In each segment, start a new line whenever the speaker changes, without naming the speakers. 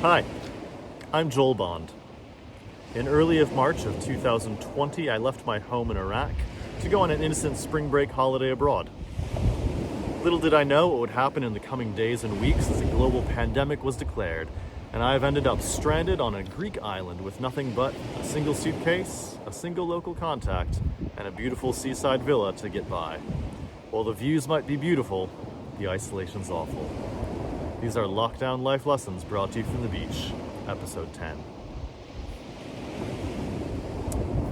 Hi, I'm Joel Bond. In early of March of 2020, I left my home in Iraq to go on an innocent spring break holiday abroad. Little did I know what would happen in the coming days and weeks as a global pandemic was declared, and I have ended up stranded on a Greek island with nothing but a single suitcase, a single local contact, and a beautiful seaside villa to get by. While the views might be beautiful, the isolation's awful. These are Lockdown Life Lessons brought to you from the beach, episode 10.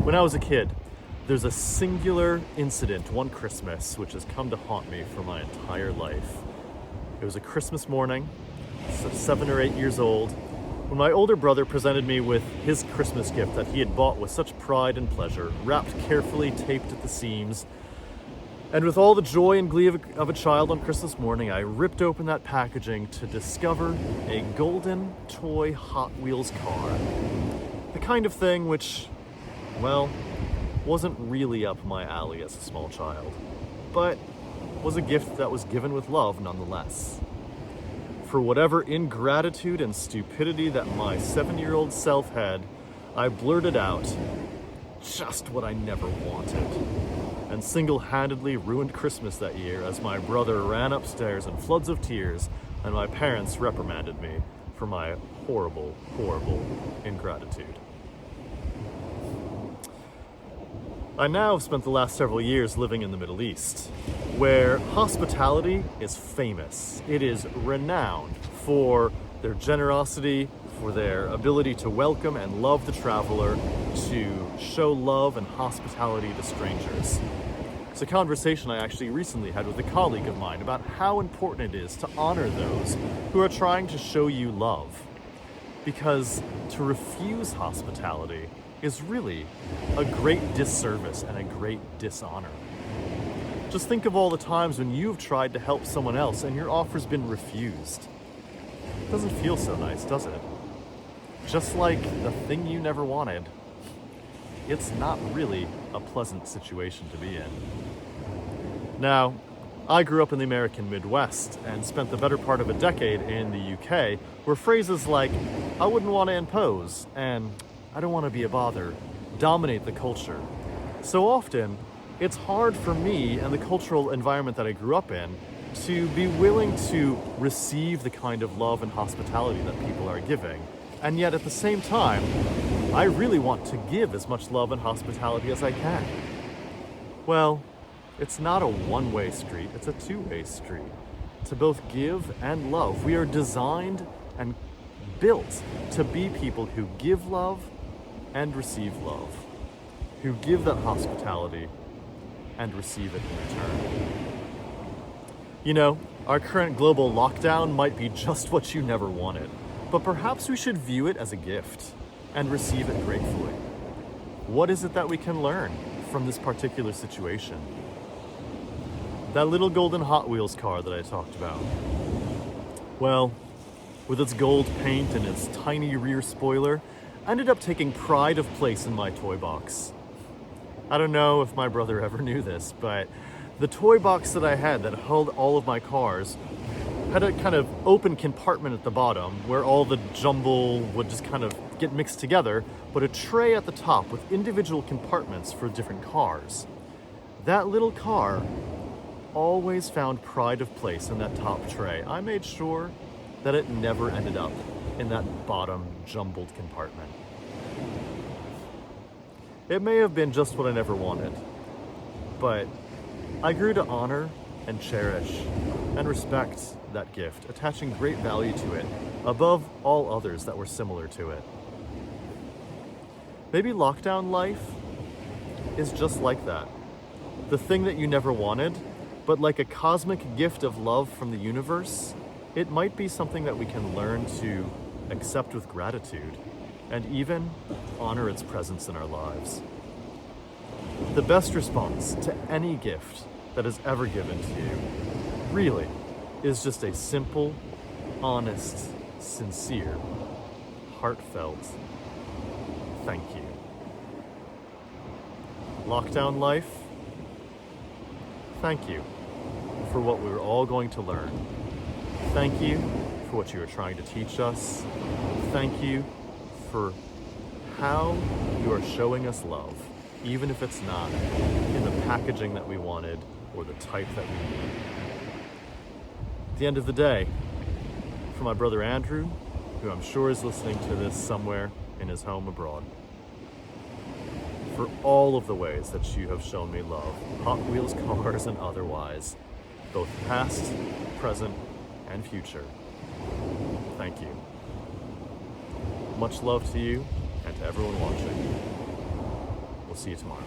When I was a kid, there's a singular incident one Christmas which has come to haunt me for my entire life. It was a Christmas morning, so 7 or 8 years old, when my older brother presented me with his Christmas gift that he had bought with such pride and pleasure, wrapped carefully, taped at the seams. And with all the joy and glee of a child on Christmas morning, I ripped open that packaging to discover a golden toy Hot Wheels car. The kind of thing which, well, wasn't really up my alley as a small child, but was a gift that was given with love nonetheless. For whatever ingratitude and stupidity that my 7-year-old self had, I blurted out just what I never wanted, and single-handedly ruined Christmas that year as my brother ran upstairs in floods of tears and my parents reprimanded me for my horrible, horrible ingratitude. I now have spent the last several years living in the Middle East, where hospitality is famous. It is renowned for their generosity, for their ability to welcome and love the traveler, to show love and hospitality to strangers. It's a conversation I actually recently had with a colleague of mine about how important it is to honor those who are trying to show you love. Because to refuse hospitality is really a great disservice and a great dishonor. Just think of all the times when you've tried to help someone else and your offer's been refused. It doesn't feel so nice, does it? Just like the thing you never wanted. It's not really a pleasant situation to be in. Now, I grew up in the American Midwest and spent the better part of a decade in the UK, where phrases like, "I wouldn't want to impose," and "I don't want to be a bother," dominate the culture. So often, it's hard for me and the cultural environment that I grew up in to be willing to receive the kind of love and hospitality that people are giving. And yet at the same time, I really want to give as much love and hospitality as I can. Well, it's not a one-way street, it's a two-way street. To both give and love, we are designed and built to be people who give love and receive love, who give that hospitality and receive it in return. You know, our current global lockdown might be just what you never wanted, but perhaps we should view it as a gift and receive it gratefully. What is it that we can learn from this particular situation? That little golden Hot Wheels car that I talked about. Well, with its gold paint and its tiny rear spoiler, I ended up taking pride of place in my toy box. I don't know if my brother ever knew this, but the toy box that I had that held all of my cars had a kind of open compartment at the bottom where all the jumble would just kind of get mixed together, but a tray at the top with individual compartments for different cars. That little car always found pride of place in that top tray. I made sure that it never ended up in that bottom jumbled compartment. It may have been just what I never wanted, but I grew to honor and cherish and respect that gift, attaching great value to it above all others that were similar to it. Maybe lockdown life is just like that. The thing that you never wanted, but like a cosmic gift of love from the universe, it might be something that we can learn to accept with gratitude and even honor its presence in our lives. The best response to any gift that is ever given to you really is just a simple, honest, sincere, heartfelt thank you. Lockdown life, thank you for what we're all going to learn. Thank you for what you are trying to teach us. thank you for how you are showing us love, even if it's not in the packaging that we wanted or the type that we need. At the end of the day, for my brother Andrew, who I'm sure is listening to this somewhere in his home abroad, for all of the ways that you have shown me love, Hot Wheels cars and otherwise, both past, present, and future. Thank you. Much love to you and to everyone watching. We'll see you tomorrow.